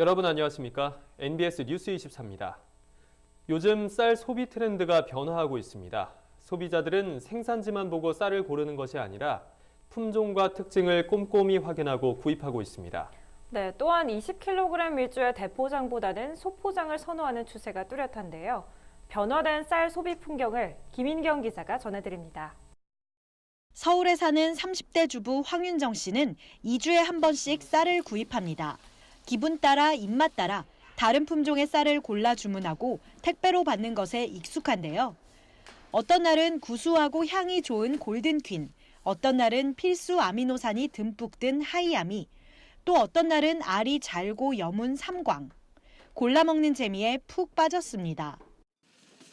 여러분 안녕하십니까? NBS 뉴스 24입니다. 요즘 쌀 소비 트렌드가 변화하고 있습니다. 소비자들은 생산지만 보고 쌀을 고르는 것이 아니라 품종과 특징을 꼼꼼히 확인하고 구입하고 있습니다. 네, 또한 20kg 밀주의 대포장보다는 소포장을 선호하는 추세가 뚜렷한데요. 변화된 쌀 소비 풍경을 김인경 기자가 전해드립니다. 서울에 사는 30대 주부 황윤정 씨는 2주에 한 번씩 쌀을 구입합니다. 기분 따라 입맛 따라 다른 품종의 쌀을 골라 주문하고 택배로 받는 것에 익숙한데요. 어떤 날은 구수하고 향이 좋은 골든퀸, 어떤 날은 필수 아미노산이 듬뿍 든 하이아미, 또 어떤 날은 알이 잘고 여문 삼광. 골라 먹는 재미에 푹 빠졌습니다.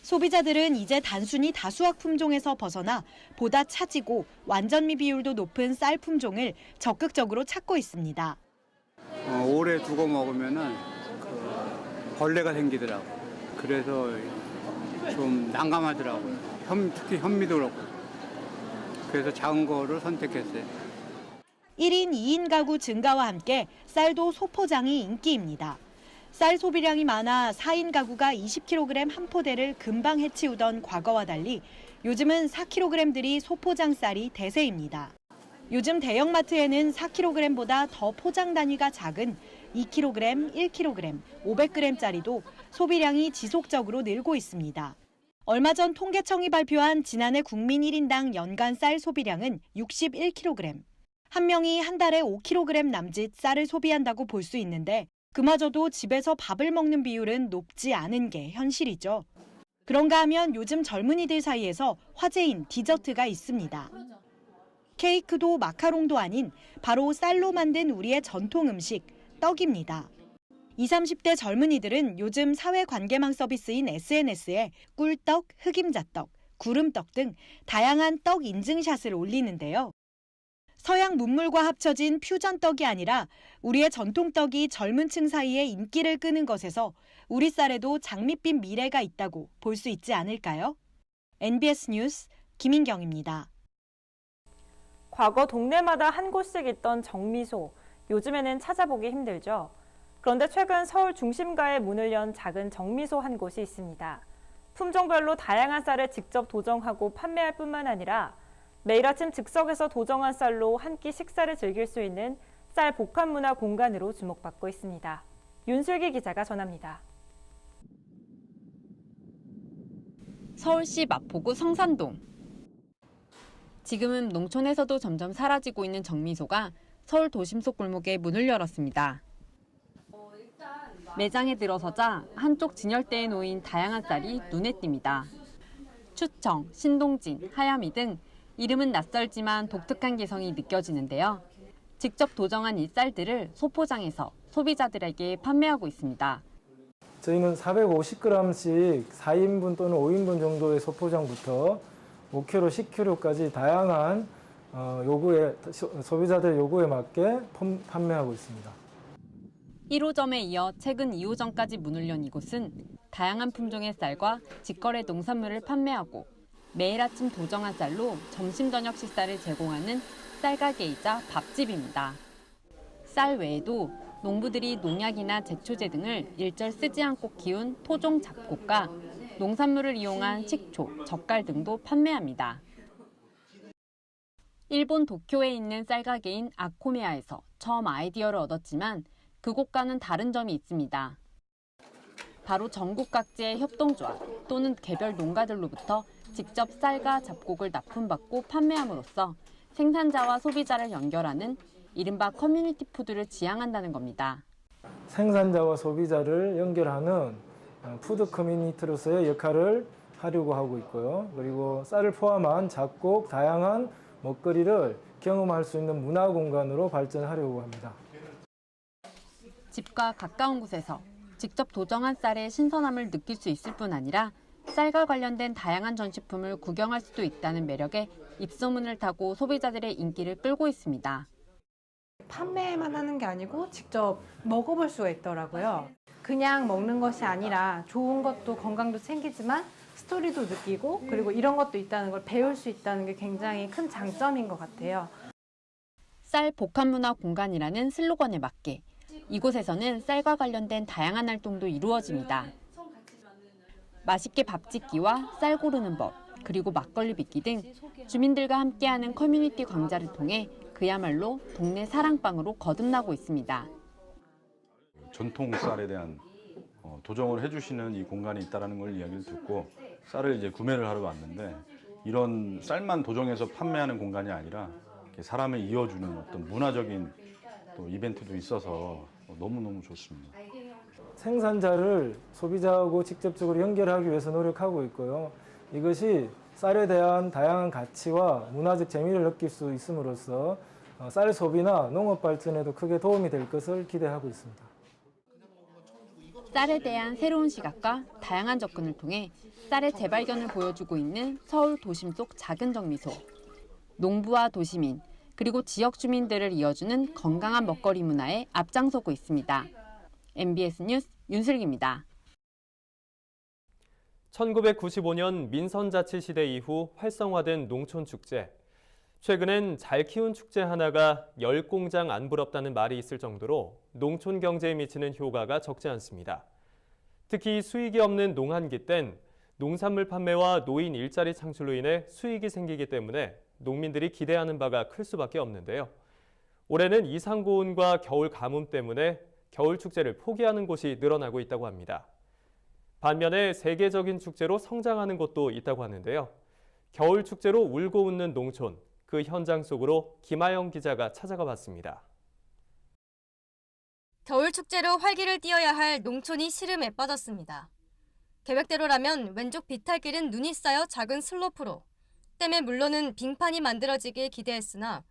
소비자들은 이제 단순히 다수학 품종에서 벗어나 보다 차지고 완전미 비율도 높은 쌀 품종을 적극적으로 찾고 있습니다. 오래 두고 먹으면은 벌레가 생기더라고. 그래서 좀 난감하더라고요. 특히 현미도 그렇고. 그래서 작은 거를 선택했어요. 1인, 2인 가구 증가와 함께 쌀도 소포장이 인기입니다. 쌀 소비량이 많아 4인 가구가 20kg 한 포대를 금방 해치우던 과거와 달리 요즘은 4kg들이 소포장 쌀이 대세입니다. 요즘 대형마트에는 4kg보다 더 포장 단위가 작은 2kg, 1kg, 500g짜리도 소비량이 지속적으로 늘고 있습니다. 얼마 전 통계청이 발표한 지난해 국민 1인당 연간 쌀 소비량은 61kg. 한 명이 한 달에 5kg 남짓 쌀을 소비한다고 볼 수 있는데 그마저도 집에서 밥을 먹는 비율은 높지 않은 게 현실이죠. 그런가 하면 요즘 젊은이들 사이에서 화제인 디저트가 있습니다. 케이크도 마카롱도 아닌 바로 쌀로 만든 우리의 전통 음식, 떡입니다. 20, 30대 젊은이들은 요즘 사회관계망 서비스인 SNS에 꿀떡, 흑임자떡, 구름떡 등 다양한 떡 인증샷을 올리는데요. 서양 문물과 합쳐진 퓨전떡이 아니라 우리의 전통떡이 젊은 층 사이에 인기를 끄는 것에서 우리 쌀에도 장밋빛 미래가 있다고 볼 수 있지 않을까요? NBS 뉴스 김인경입니다. 과거 동네마다 한 곳씩 있던 정미소, 요즘에는 찾아보기 힘들죠. 그런데 최근 서울 중심가에 문을 연 작은 정미소 한 곳이 있습니다. 품종별로 다양한 쌀을 직접 도정하고 판매할 뿐만 아니라 매일 아침 즉석에서 도정한 쌀로 한 끼 식사를 즐길 수 있는 쌀 복합 문화 공간으로 주목받고 있습니다. 윤슬기 기자가 전합니다. 서울시 마포구 성산동. 지금은 농촌에서도 점점 사라지고 있는 정미소가 서울 도심 속 골목에 문을 열었습니다. 매장에 들어서자 한쪽 진열대에 놓인 다양한 쌀이 눈에 띕니다. 추청, 신동진, 하야미 등 이름은 낯설지만 독특한 개성이 느껴지는데요. 직접 도정한 이 쌀들을 소포장해서 소비자들에게 판매하고 있습니다. 저희는 450g씩 4인분 또는 5인분 정도의 소포장부터 5kg, 10kg까지 다양한 소비자들 요구에 맞게 판매하고 있습니다. 1호점에 이어 최근 2호점까지 문을 연 이곳은 다양한 품종의 쌀과 직거래 농산물을 판매하고 매일 아침 도정한 쌀로 점심 저녁 식사를 제공하는 쌀가게이자 밥집입니다. 쌀 외에도 농부들이 농약이나 제초제 등을 일절 쓰지 않고 키운 토종 잡곡과 농산물을 이용한 식초, 젓갈 등도 판매합니다. 일본 도쿄에 있는 쌀가게인 아코메아에서 처음 아이디어를 얻었지만 그곳과는 다른 점이 있습니다. 바로 전국 각지의 협동조합 또는 개별 농가들로부터 직접 쌀과 잡곡을 납품받고 판매함으로써 생산자와 소비자를 연결하는 이른바 커뮤니티 푸드를 지향한다는 겁니다. 생산자와 소비자를 연결하는 푸드 커뮤니티로서의 역할을 하려고 하고 있고요. 그리고 쌀을 포함한 잡곡, 다양한 먹거리를 경험할 수 있는 문화 공간으로 발전하려고 합니다. 집과 가까운 곳에서 직접 도정한 쌀의 신선함을 느낄 수 있을 뿐 아니라 쌀과 관련된 다양한 전시품을 구경할 수도 있다는 매력에 입소문을 타고 소비자들의 인기를 끌고 있습니다. 판매만 하는 게 아니고 직접 먹어볼 수가 있더라고요. 그냥 먹는 것이 아니라 좋은 것도 건강도 챙기지만 스토리도 느끼고 그리고 이런 것도 있다는 걸 배울 수 있다는 게 굉장히 큰 장점인 것 같아요. 쌀 복합문화 공간이라는 슬로건에 맞게 이곳에서는 쌀과 관련된 다양한 활동도 이루어집니다. 맛있게 밥 짓기와 쌀 고르는 법, 그리고 막걸리 빚기 등 주민들과 함께하는 커뮤니티 광자를 통해 그야말로 동네 사랑방으로 거듭나고 있습니다. 전통 쌀에 대한 도정을 해주시는 이 공간이 있다는 걸 이야기를 듣고 쌀을 이제 구매를 하러 왔는데, 이런 쌀만 도정해서 판매하는 공간이 아니라 사람을 이어주는 어떤 문화적인 또 이벤트도 있어서 너무너무 좋습니다. 생산자를 소비자하고 직접적으로 연결하기 위해서 노력하고 있고요. 이것이 쌀에 대한 다양한 가치와 문화적 재미를 느낄 수 있음으로써 쌀 소비나 농업 발전에도 크게 도움이 될 것을 기대하고 있습니다. 쌀에 대한 새로운 시각과 다양한 접근을 통해 쌀의 재발견을 보여주고 있는 서울 도심 속 작은 정미소. 농부와 도시민, 그리고 지역 주민들을 이어주는 건강한 먹거리 문화에 앞장서고 있습니다. MBS 뉴스 윤슬기입니다. 1995년 민선자치 시대 이후 활성화된 농촌축제. 최근엔 잘 키운 축제 하나가 10공장 안 부럽다는 말이 있을 정도로 농촌 경제에 미치는 효과가 적지 않습니다. 특히 수익이 없는 농한기 땐 농산물 판매와 노인 일자리 창출로 인해 수익이 생기기 때문에 농민들이 기대하는 바가 클 수밖에 없는데요. 올해는 이상 고온과 겨울 가뭄 때문에 겨울 축제를 포기하는 곳이 늘어나고 있다고 합니다. 반면에 세계적인 축제로 성장하는 곳도 있다고 하는데요. 겨울 축제로 울고 웃는 농촌, 그 현장 속으로 김아영 기자가 찾아가 봤습니다. 겨울 축제로 활기를 띄어야 할 농촌이 시름에 빠졌습니다. 계획대로라면 왼쪽 비탈길은 눈이 쌓여 작은 슬로프로, 댐에 물러는 빙판이 만들어지길 기대했으나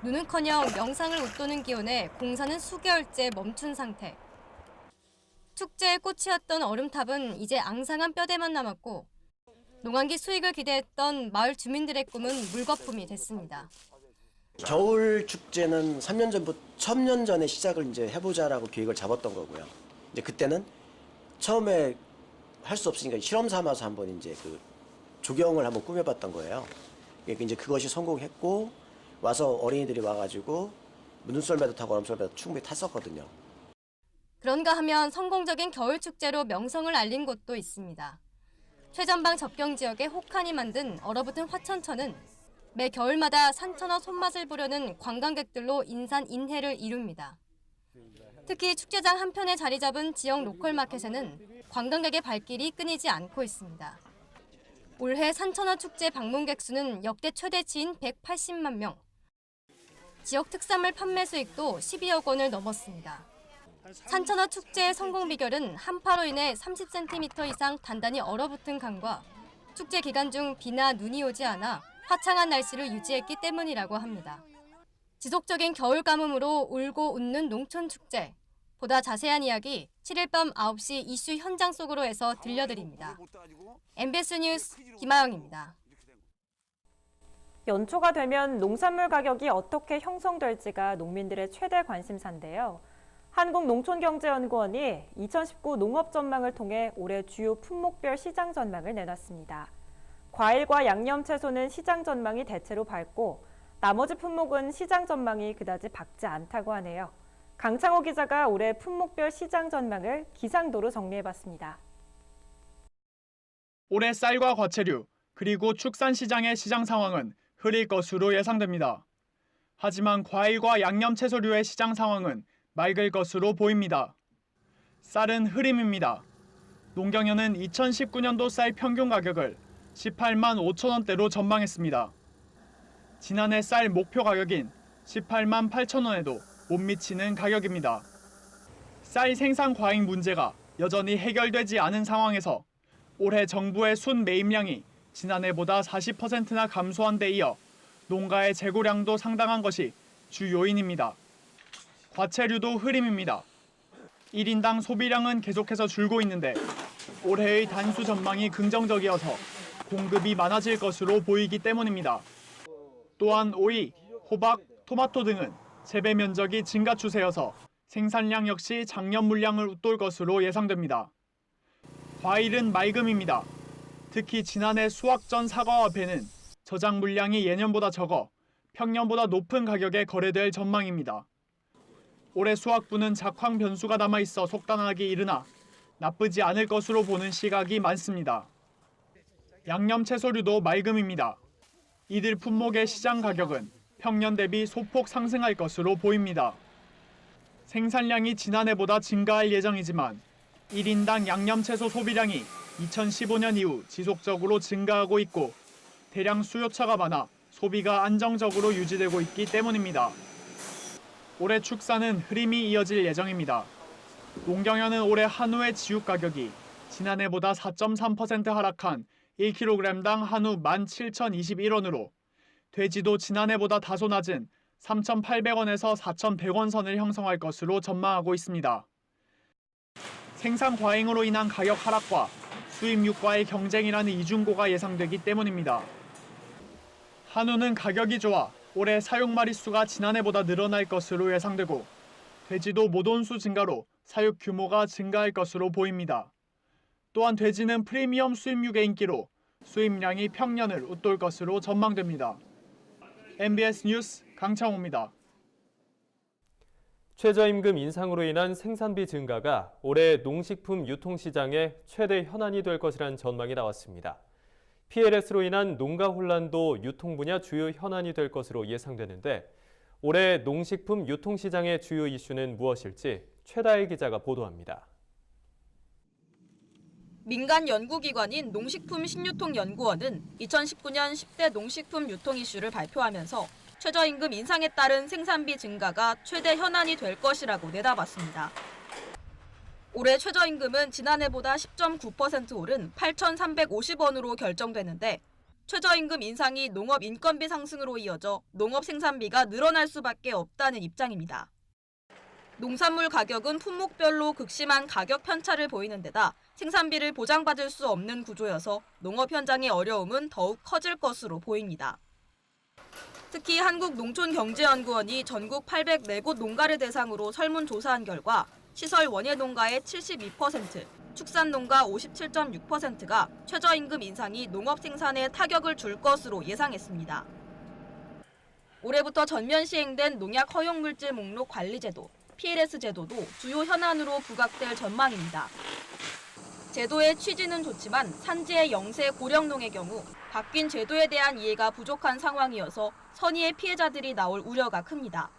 눈은커녕 영상을 웃도는 기온에 공사는 수개월째 멈춘 상태. 축제의 꽃이었던 얼음탑은 이제 앙상한 뼈대만 남았고 농한기 수익을 기대했던 마을 주민들의 꿈은 물거품이 됐습니다. 겨울 축제는 3년 전에 시작을 이제 해보자라고 계획을 잡았던 거고요. 이제 그때는 처음에 할 수 없으니까 실험 삼아서 한번 이제 그 조경을 한번 꾸며봤던 거예요. 이제 그것이 성공했고 와서 어린이들이 와가지고 눈썰매도 타고 얼음썰매도 충분히 탔었거든요. 그런가 하면 성공적인 겨울 축제로 명성을 알린 곳도 있습니다. 최전방 접경 지역의 혹한이 만든 얼어붙은 화천천은 매 겨울마다 산천어 손맛을 보려는 관광객들로 인산인해를 이룹니다. 특히 축제장 한편에 자리 잡은 지역 로컬 마켓에는 관광객의 발길이 끊이지 않고 있습니다. 올해 산천어 축제 방문객 수는 역대 최대치인 180만 명. 지역 특산물 판매 수익도 12억 원을 넘었습니다. 산천어 축제의 성공 비결은 한파로 인해 30cm 이상 단단히 얼어붙은 강과 축제 기간 중 비나 눈이 오지 않아 화창한 날씨를 유지했기 때문이라고 합니다. 지속적인 겨울 가뭄으로 울고 웃는 농촌 축제. 보다 자세한 이야기 7일 밤 9시 이슈 현장 속으로 해서 들려드립니다. MBS 뉴스 김아영입니다. 연초가 되면 농산물 가격이 어떻게 형성될지가 농민들의 최대 관심사인데요. 한국농촌경제연구원이 2019 농업 전망을 통해 올해 주요 품목별 시장 전망을 내놨습니다. 과일과 양념채소는 시장 전망이 대체로 밝고 나머지 품목은 시장 전망이 그다지 밝지 않다고 하네요. 강창호 기자가 올해 품목별 시장 전망을 기상도로 정리해봤습니다. 올해 쌀과 과채류, 그리고 축산시장의 시장 상황은 흐릴 것으로 예상됩니다. 하지만 과일과 양념채소류의 시장 상황은 맑을 것으로 보입니다. 쌀은 흐림입니다. 농경연은 2019년도 쌀 평균 가격을 18만 5천 원대로 전망했습니다. 지난해 쌀 목표 가격인 18만 8천 원에도 못 미치는 가격입니다. 쌀 생산 과잉 문제가 여전히 해결되지 않은 상황에서 올해 정부의 순 매입량이 지난해보다 40%나 감소한 데 이어 농가의 재고량도 상당한 것이 주 요인입니다. 과채류도 흐림입니다. 1인당 소비량은 계속해서 줄고 있는데 올해의 단수 전망이 긍정적이어서 공급이 많아질 것으로 보이기 때문입니다. 또한 오이, 호박, 토마토 등은 재배 면적이 증가 추세여서 생산량 역시 작년 물량을 웃돌 것으로 예상됩니다. 과일은 맑음입니다. 특히 지난해 수확 전 사과와 배는 저장 물량이 예년보다 적어 평년보다 높은 가격에 거래될 전망입니다. 올해 수확부는 작황 변수가 남아있어 속단하기 이르나 나쁘지 않을 것으로 보는 시각이 많습니다. 양념 채소류도 맑음입니다. 이들 품목의 시장 가격은 평년 대비 소폭 상승할 것으로 보입니다. 생산량이 지난해보다 증가할 예정이지만 1인당 양념 채소 소비량이 2015년 이후 지속적으로 증가하고 있고 대량 수요처가 많아 소비가 안정적으로 유지되고 있기 때문입니다. 올해 축사는 흐림이 이어질 예정입니다. 농경연은 올해 한우의 지육 가격이 지난해보다 4.3% 하락한 1kg당 한우 17,021원으로 돼지도 지난해보다 다소 낮은 3,800원에서 4,100원 선을 형성할 것으로 전망하고 있습니다. 생산 과잉으로 인한 가격 하락과 수입육과의 경쟁이라는 이중고가 예상되기 때문입니다. 한우는 가격이 좋아 올해 사육 마리수가 지난해보다 늘어날 것으로 예상되고 돼지도 모돈수 증가로 사육 규모가 증가할 것으로 보입니다. 또한 돼지는 프리미엄 수입육의 인기로 수입량이 평년을 웃돌 것으로 전망됩니다. MBS 뉴스 강창호입니다. 최저임금 인상으로 인한 생산비 증가가 올해 농식품 유통시장의 최대 현안이 될 것이라는 전망이 나왔습니다. PLS로 인한 농가 혼란도 유통 분야 주요 현안이 될 것으로 예상되는데 올해 농식품 유통시장의 주요 이슈는 무엇일지 최다혜 기자가 보도합니다. 민간 연구기관인 농식품신유통연구원은 2019년 10대 농식품 유통 이슈를 발표하면서 최저임금 인상에 따른 생산비 증가가 최대 현안이 될 것이라고 내다봤습니다. 올해 최저임금은 지난해보다 10.9% 오른 8,350원으로 결정되는데 최저임금 인상이 농업 인건비 상승으로 이어져 농업 생산비가 늘어날 수밖에 없다는 입장입니다. 농산물 가격은 품목별로 극심한 가격 편차를 보이는 데다 생산비를 보장받을 수 없는 구조여서 농업 현장의 어려움은 더욱 커질 것으로 보입니다. 특히 한국농촌경제연구원이 전국 804곳 농가를 대상으로 설문조사한 결과 시설 원예 농가의 72%, 축산 농가 57.6%가 최저임금 인상이 농업 생산에 타격을 줄 것으로 예상했습니다. 올해부터 전면 시행된 농약 허용물질 목록 관리제도, PLS 제도도 주요 현안으로 부각될 전망입니다. 제도의 취지는 좋지만 산지의 영세 고령농의 경우 바뀐 제도에 대한 이해가 부족한 상황이어서 선의의 피해자들이 나올 우려가 큽니다.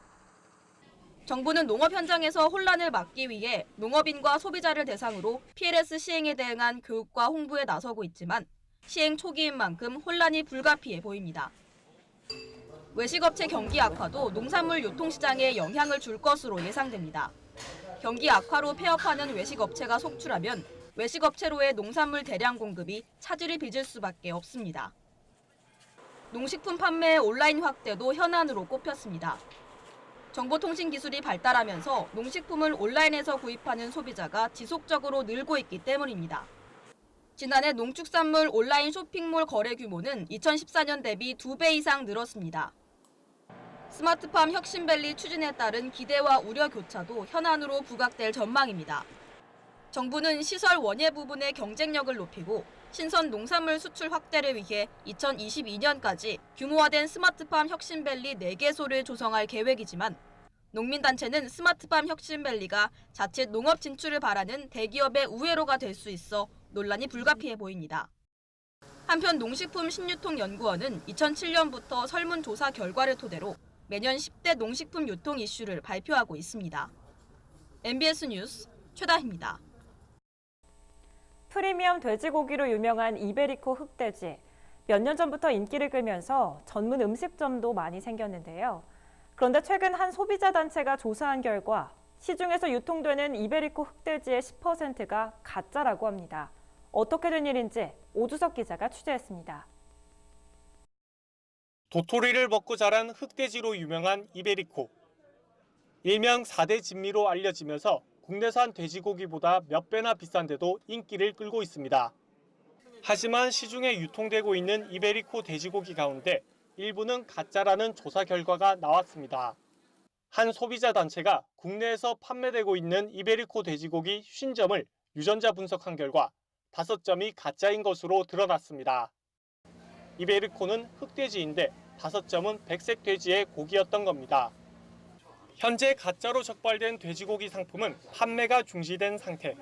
정부는 농업 현장에서 혼란을 막기 위해 농업인과 소비자를 대상으로 PLS 시행에 대응한 교육과 홍보에 나서고 있지만 시행 초기인 만큼 혼란이 불가피해 보입니다. 외식업체 경기 악화도 농산물 유통시장에 영향을 줄 것으로 예상됩니다. 경기 악화로 폐업하는 외식업체가 속출하면 외식업체로의 농산물 대량 공급이 차질을 빚을 수밖에 없습니다. 농식품 판매의 온라인 확대도 현안으로 꼽혔습니다. 정보통신기술이 발달하면서 농식품을 온라인에서 구입하는 소비자가 지속적으로 늘고 있기 때문입니다. 지난해 농축산물 온라인 쇼핑몰 거래 규모는 2014년 대비 2배 이상 늘었습니다. 스마트팜 혁신밸리 추진에 따른 기대와 우려 교차도 현안으로 부각될 전망입니다. 정부는 시설 원예 부분의 경쟁력을 높이고 신선 농산물 수출 확대를 위해 2022년까지 규모화된 스마트팜 혁신밸리 4개소를 조성할 계획이지만 농민단체는 스마트팜 혁신밸리가 자칫 농업 진출을 바라는 대기업의 우회로가 될 수 있어 논란이 불가피해 보입니다. 한편 농식품신유통연구원은 2007년부터 설문조사 결과를 토대로 매년 10대 농식품 유통 이슈를 발표하고 있습니다. MBS 뉴스 최다희입니다. 프리미엄 돼지고기로 유명한 이베리코 흑돼지. 몇 년 전부터 인기를 끌면서 전문 음식점도 많이 생겼는데요. 그런데 최근 한 소비자 단체가 조사한 결과 시중에서 유통되는 이베리코 흑돼지의 10%가 가짜라고 합니다. 어떻게 된 일인지 오주석 기자가 취재했습니다. 도토리를 먹고 자란 흑돼지로 유명한 이베리코. 일명 4대 진미로 알려지면서 국내산 돼지고기보다 몇 배나 비싼데도 인기를 끌고 있습니다. 하지만 시중에 유통되고 있는 이베리코 돼지고기 가운데 일부는 가짜라는 조사 결과가 나왔습니다. 한 소비자 단체가 국내에서 판매되고 있는 이베리코 돼지고기 50점을 유전자 분석한 결과 5점이 가짜인 것으로 드러났습니다. 이베리코는 흑돼지인데 5점은 백색 돼지의 고기였던 겁니다. 현재 가짜로 적발된 돼지고기 상품은 판매가 중지된 상태.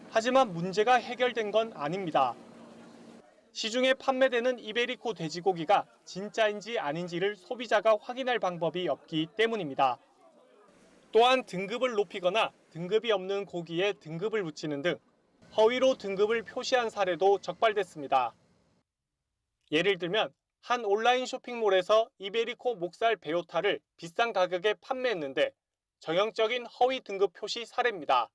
하지만 문제가 해결된 건 아닙니다. 시중에 판매되는 이베리코 돼지고기가 진짜인지 아닌지를 소비자가 확인할 방법이 없기 때문입니다. 또한 등급을 높이거나 등급이 없는 고기에 등급을 붙이는 등 허위로 등급을 표시한 사례도 적발됐습니다. 예를 들면 한 온라인 쇼핑몰에서 이베리코 목살 베오타를 비싼 가격에 판매했는데 전형적인 허위 등급 표시 사례입니다.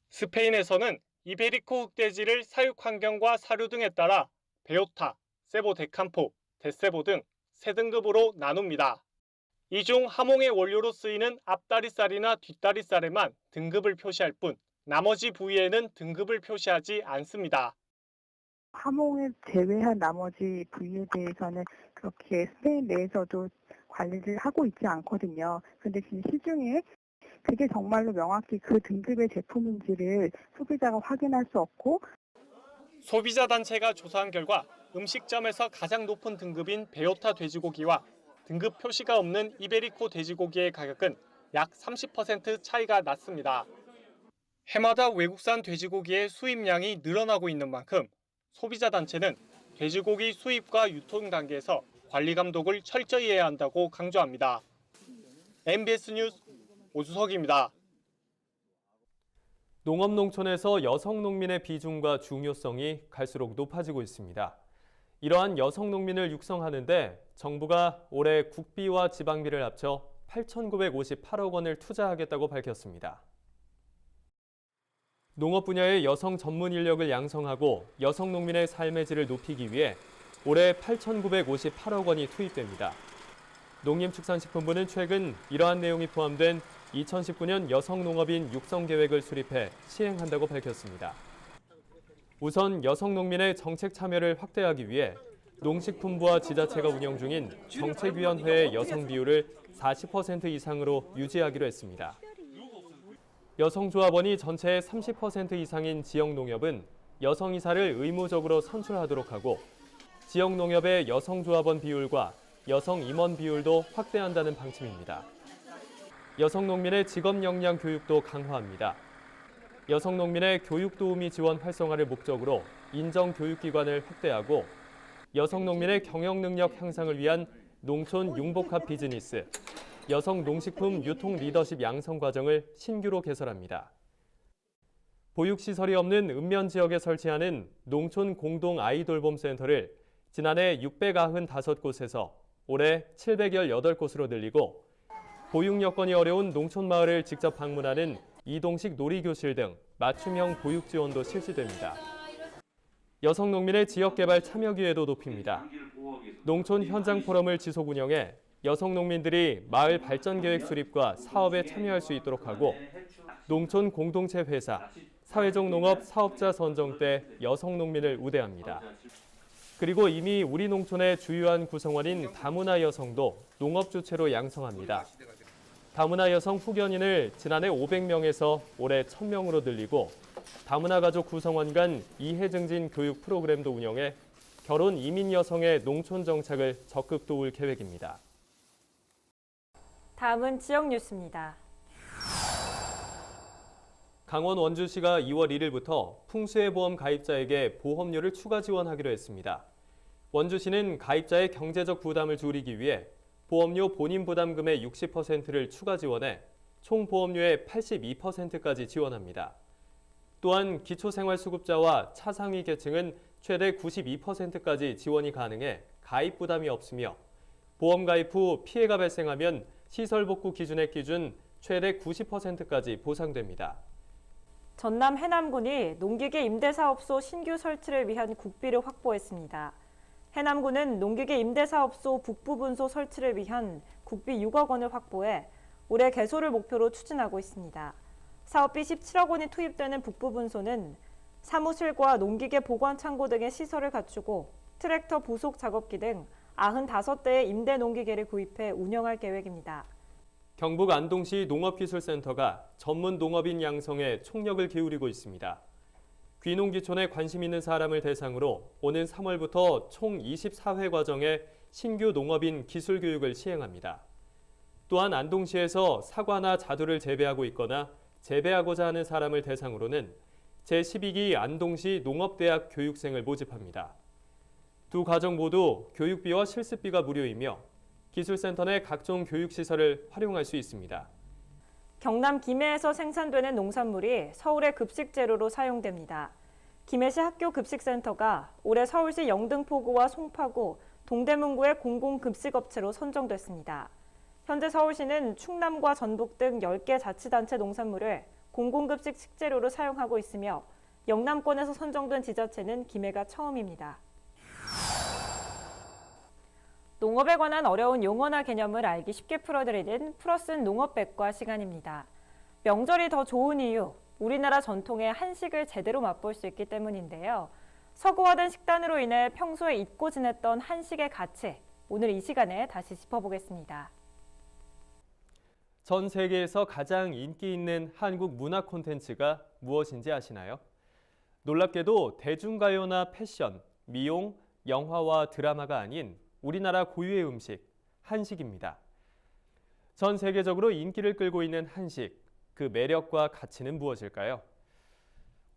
스페인에서는 이베리코 흑돼지를 사육 환경과 사료 등에 따라 베오타, 세보 데캄포, 데세보 등 3등급으로 나눕니다. 이 중 하몽의 원료로 쓰이는 앞다리살이나 뒷다리살에만 등급을 표시할 뿐 나머지 부위에는 등급을 표시하지 않습니다. 하몽을 제외한 나머지 부위에 대해서는 그렇게 스페인 내에서도 관리를 하고 있지 않거든요. 그런데 지금 시중에 그게 정말로 명확히 그 등급의 제품인지를 소비자가 확인할 수 없고 소비자 단체가 조사한 결과 음식점에서 가장 높은 등급인 베오타 돼지고기와 등급 표시가 없는 이베리코 돼지고기의 가격은 약 30% 차이가 났습니다. 해마다 외국산 돼지고기의 수입량이 늘어나고 있는 만큼 소비자 단체는 돼지고기 수입과 유통 단계에서 관리 감독을 철저히 해야 한다고 강조합니다. MBS 뉴스 오주석입니다. 농업농촌에서 여성 농민의 비중과 중요성이 갈수록 높아지고 있습니다. 이러한 여성 농민을 육성하는 데 정부가 올해 국비와 지방비를 합쳐 8,958억 원을 투자하겠다고 밝혔습니다. 농업 분야의 여성 전문 인력을 양성하고 여성 농민의 삶의 질을 높이기 위해 올해 8,958억 원이 투입됩니다. 농림축산식품부는 최근 이러한 내용이 포함된 2019년 여성농업인 육성계획을 수립해 시행한다고 밝혔습니다. 우선 여성 농민의 정책 참여를 확대하기 위해 농식품부와 지자체가 운영 중인 정책위원회의 여성 비율을 40% 이상으로 유지하기로 했습니다. 여성조합원이 전체의 30% 이상인 지역농협은 여성이사를 의무적으로 선출하도록 하고 지역농협의 여성조합원 비율과 여성임원 비율도 확대한다는 방침입니다. 여성농민의 직업 역량 교육도 강화합니다. 여성농민의 교육도우미 지원 활성화를 목적으로 인정교육기관을 확대하고 여성농민의 경영능력 향상을 위한 농촌 융복합 비즈니스, 여성 농식품 유통 리더십 양성 과정을 신규로 개설합니다. 보육시설이 없는 읍면 지역에 설치하는 농촌 공동 아이돌봄 센터를 지난해 695곳에서 올해 718곳으로 늘리고 보육 여건이 어려운 농촌 마을을 직접 방문하는 이동식 놀이교실 등 맞춤형 보육 지원도 실시됩니다. 여성 농민의 지역개발 참여 기회도 높입니다. 농촌 현장 포럼을 지속 운영해 여성 농민들이 마을 발전 계획 수립과 사업에 참여할 수 있도록 하고 농촌 공동체 회사, 사회적 농업 사업자 선정 때 여성 농민을 우대합니다. 그리고 이미 우리 농촌의 주요한 구성원인 다문화 여성도 농업 주체로 양성합니다. 다문화 여성 후견인을 지난해 500명에서 올해 1,000명으로 늘리고 다문화 가족 구성원 간 이해 증진 교육 프로그램도 운영해 결혼 이민 여성의 농촌 정착을 적극 도울 계획입니다. 다음은 지역 뉴스입니다. 강원 원주시가 2월 1일부터 풍수해보험 가입자에게 보험료를 추가 지원하기로 했습니다. 원주시는 가입자의 경제적 부담을 줄이기 위해 보험료 본인 부담금의 60%를 추가 지원해 총 보험료의 82%까지 지원합니다. 또한 기초생활수급자와 차상위 계층은 최대 92%까지 지원이 가능해 가입 부담이 없으며 보험 가입 후 피해가 발생하면 시설복구 기준액 기준 최대 90%까지 보상됩니다. 전남 해남군이 농기계 임대사업소 신규 설치를 위한 국비를 확보했습니다. 해남군은 농기계 임대사업소 북부분소 설치를 위한 국비 6억 원을 확보해 올해 개소를 목표로 추진하고 있습니다. 사업비 17억 원이 투입되는 북부분소는 사무실과 농기계 보관창고 등의 시설을 갖추고 트랙터 부속 작업기 등 95대의 임대 농기계를 구입해 운영할 계획입니다. 경북 안동시 농업기술센터가 전문 농업인 양성에 총력을 기울이고 있습니다. 귀농귀촌에 관심 있는 사람을 대상으로 오는 3월부터 총 24회 과정의 신규 농업인 기술교육을 시행합니다. 또한 안동시에서 사과나 자두를 재배하고 있거나 재배하고자 하는 사람을 대상으로는 제12기 안동시 농업대학 교육생을 모집합니다. 두 과정 모두 교육비와 실습비가 무료이며 기술센터 내 각종 교육시설을 활용할 수 있습니다. 경남 김해에서 생산되는 농산물이 서울의 급식 재료로 사용됩니다. 김해시 학교급식센터가 올해 서울시 영등포구와 송파구, 동대문구의 공공급식업체로 선정됐습니다. 현재 서울시는 충남과 전북 등 10개 자치단체 농산물을 공공급식 식재료로 사용하고 있으며 영남권에서 선정된 지자체는 김해가 처음입니다. 농업에 관한 어려운 용어나 개념을 알기 쉽게 풀어드리는 풀어쓴 농업백과 시간입니다. 명절이 더 좋은 이유, 우리나라 전통의 한식을 제대로 맛볼 수 있기 때문인데요. 서구화된 식단으로 인해 평소에 잊고 지냈던 한식의 가치, 오늘 이 시간에 다시 짚어보겠습니다. 전 세계에서 가장 인기 있는 한국 문화 콘텐츠가 무엇인지 아시나요? 놀랍게도 대중가요나 패션, 미용, 영화와 드라마가 아닌 우리나라 고유의 음식, 한식입니다. 전 세계적으로 인기를 끌고 있는 한식, 그 매력과 가치는 무엇일까요?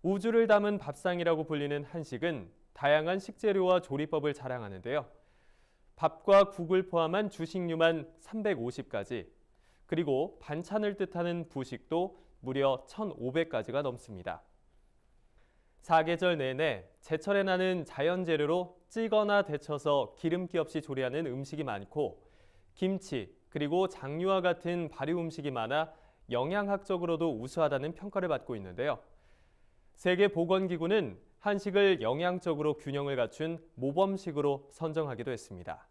우주를 담은 밥상이라고 불리는 한식은 다양한 식재료와 조리법을 자랑하는데요. 밥과 국을 포함한 주식류만 350가지, 그리고 반찬을 뜻하는 부식도 무려 1,500가지가 넘습니다. 사계절 내내 제철에 나는 자연 재료로 찌거나 데쳐서 기름기 없이 조리하는 음식이 많고 김치, 그리고 장류와 같은 발효 음식이 많아 영양학적으로도 우수하다는 평가를 받고 있는데요. 세계보건기구는 한식을 영양적으로 균형을 갖춘 모범식으로 선정하기도 했습니다.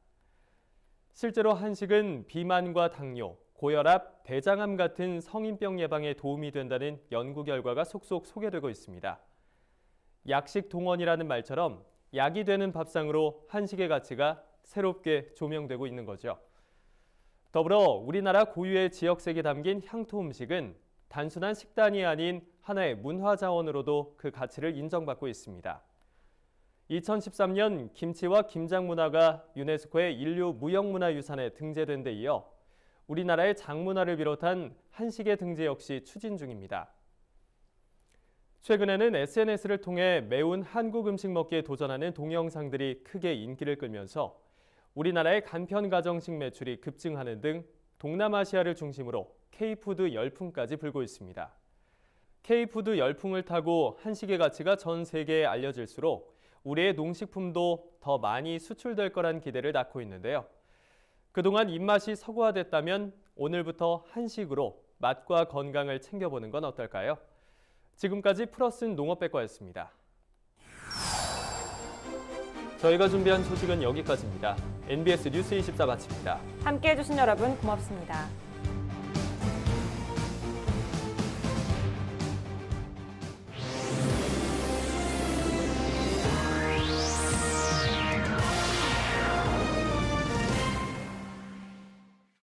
실제로 한식은 비만과 당뇨, 고혈압, 대장암 같은 성인병 예방에 도움이 된다는 연구 결과가 속속 소개되고 있습니다. 약식 동원이라는 말처럼 약이 되는 밥상으로 한식의 가치가 새롭게 조명되고 있는 거죠. 더불어 우리나라 고유의 지역색이 담긴 향토 음식은 단순한 식단이 아닌 하나의 문화 자원으로도 그 가치를 인정받고 있습니다. 2013년 김치와 김장 문화가 유네스코의 인류 무형문화유산에 등재된 데 이어 우리나라의 장문화를 비롯한 한식의 등재 역시 추진 중입니다. 최근에는 SNS를 통해 매운 한국 음식 먹기에 도전하는 동영상들이 크게 인기를 끌면서 우리나라의 간편 가정식 매출이 급증하는 등 동남아시아를 중심으로 K푸드 열풍까지 불고 있습니다. K푸드 열풍을 타고 한식의 가치가 전 세계에 알려질수록 우리의 농식품도 더 많이 수출될 거란 기대를 낳고 있는데요. 그동안 입맛이 서구화됐다면 오늘부터 한식으로 맛과 건강을 챙겨보는 건 어떨까요? 지금까지 풀어쓴 농업백과였습니다. 저희가 준비한 소식은 여기까지입니다. NBS 뉴스 24 마칩니다. 함께해 주신 여러분 고맙습니다.